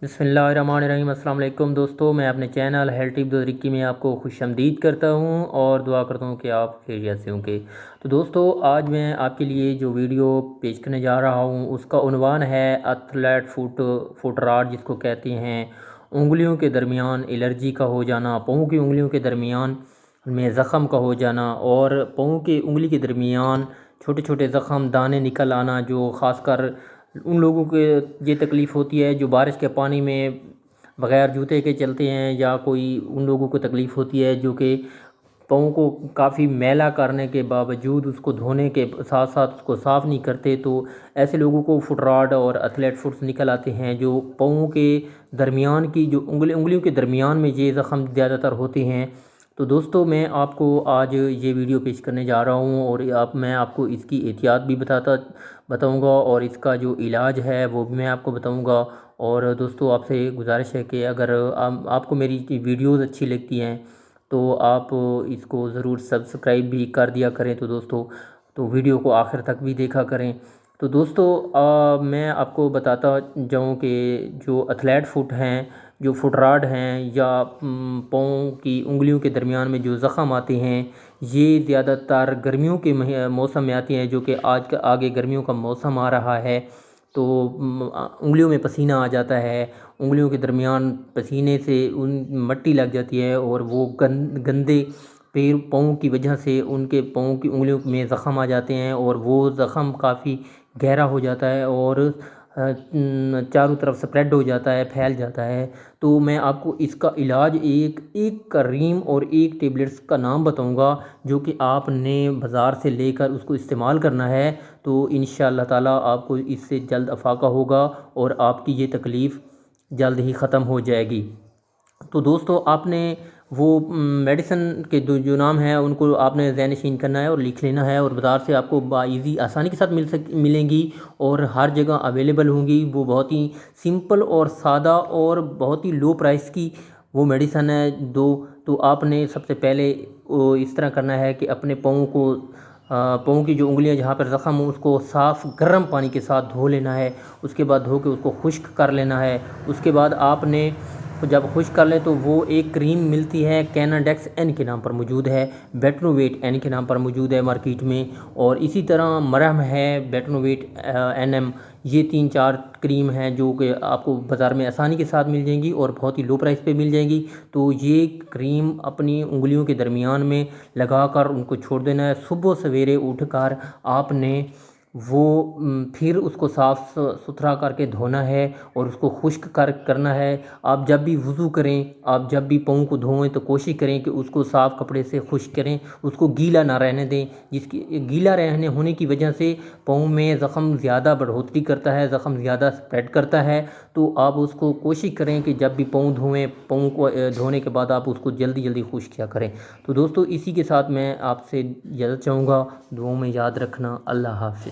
बिस्मिल्लाहिर्रहमानिर्रहीम। अस्सलाम वालेकुम दोस्तों, मैं अपने चैनल हेल्थ टिप 2 में आपको खुश आमदीद करता हूं और दुआ करता हूं कि आप खैरियत से होंगे। तो दोस्तों, आज मैं आपके लिए जो वीडियो पेश करने जा रहा हूं उसका उन्वान है एथलेट फुट रॉट, जिसको कहते हैं उंगलियों के दरमियान एलर्जी का हो जाना, पाँव की उंगलियों के दरमियान में ज़ख़म का हो जाना और पाँव की उंगली के दरमियान छोटे छोटे ज़ख़म दाने निकल आना, जो ख़ासकर उन लोगों के ये तकलीफ़ होती है जो बारिश के पानी में बग़ैर जूते के चलते हैं, या कोई उन लोगों को तकलीफ़ होती है जो कि पाँव को काफ़ी मैला करने के बावजूद उसको धोने के साथ साथ उसको साफ़ नहीं करते। तो ऐसे लोगों को फुट रॉट और एथलेट फुट्स निकल आते हैं, जो पाँव के दरमियान की जो उंगलियों के दरमियान में ये ज़ख़म ज़्यादातर होते हैं। तो दोस्तों, मैं आपको आज ये वीडियो पेश करने जा रहा हूँ और मैं आपको इसकी एहतियात भी बताऊँगा और इसका जो इलाज है वो भी मैं आपको बताऊँगा। और दोस्तों, आपसे गुजारिश है कि अगर आपको मेरी वीडियोज़ अच्छी लगती हैं तो आप इसको ज़रूर सब्सक्राइब भी कर दिया करें। तो दोस्तों, तो वीडियो को आखिर तक भी देखा करें। तो दोस्तों, मैं आपको बताता जाऊं कि जो एथलेट फुट हैं, जो फुट रॉट हैं, या पाँव की उंगलियों के दरमियान में जो ज़ख़म आते हैं, ये ज़्यादातर गर्मियों के मौसम में आते हैं, जो कि आगे गर्मियों का मौसम आ रहा है। तो उंगलियों में पसीना आ जाता है, उंगलियों के दरमियान पसीने से उन मट्टी लग जाती है और वो गंदे पैर पाँव की वजह से उनके पाँव की उंगलियों में ज़ख़म आ जाते हैं और वो ज़ख़म काफ़ी गहरा हो जाता है और चारों तरफ स्प्रेड हो जाता है, फैल जाता है। तो मैं आपको इसका इलाज एक एक क्रीम और एक टेबलेट्स का नाम बताऊंगा, जो कि आपने बाज़ार से लेकर उसको इस्तेमाल करना है। तो इंशाअल्लाह ताला आपको इससे जल्द अफाका होगा और आपकी ये तकलीफ़ जल्द ही ख़त्म हो जाएगी। तो दोस्तों, आपने वो मेडिसिन के जो नाम है उनको आपने ज़हन नशीन करना है और लिख लेना है, और बाज़ार से आपको बाईज़ी आसानी के साथ मिलेंगी और हर जगह अवेलेबल होंगी। वो बहुत ही सिंपल और सादा और बहुत ही लो प्राइस की वो मेडिसिन है दो। तो आपने सबसे पहले इस तरह करना है कि अपने पाँव की जो उंगलियां जहाँ पर ज़ख़म हो उसको साफ़ गर्म पानी के साथ धो लेना है। उसके बाद धो के उसको खुश्क कर लेना है। उसके बाद आपने जब खुश्क कर लें तो वो एक क्रीम मिलती है, कैनाडेक्स एन के नाम पर मौजूद है, बेटनोवेट एन के नाम पर मौजूद है मार्केट में। और इसी तरह मरहम है, बेटनोवेट NM। ये 3-4 क्रीम हैं जो कि आपको बाज़ार में आसानी के साथ मिल जाएंगी और बहुत ही लो प्राइस पे मिल जाएंगी। तो ये क्रीम अपनी उंगलियों के दरमियान में लगाकर उनको छोड़ देना है। सुबह सवेरे उठकर आपने वो फिर उसको साफ़ सुथरा करके धोना है और उसको खुश्क करना है। आप जब भी वज़ू करें, आप जब भी पाँव को धोएं तो कोशिश करें कि उसको साफ़ कपड़े से खुश्क करें, उसको गीला ना रहने दें। जिसकी गीला रहने होने की वजह से पाँव में ज़ख़म ज़्यादा बढ़ोतरी करता है, ज़ख़म ज़्यादा स्प्रेड करता है। तो आप उसको कोशिश करें कि जब भी पाँव धोएं, पाँव को धोने के बाद आप उसको जल्दी जल्दी खुश्क किया करें। तो दोस्तों, इसी के साथ मैं आपसे इजाज़त चाहूँगा। दुआओं में याद रखना। अल्लाह हाफ़िज़।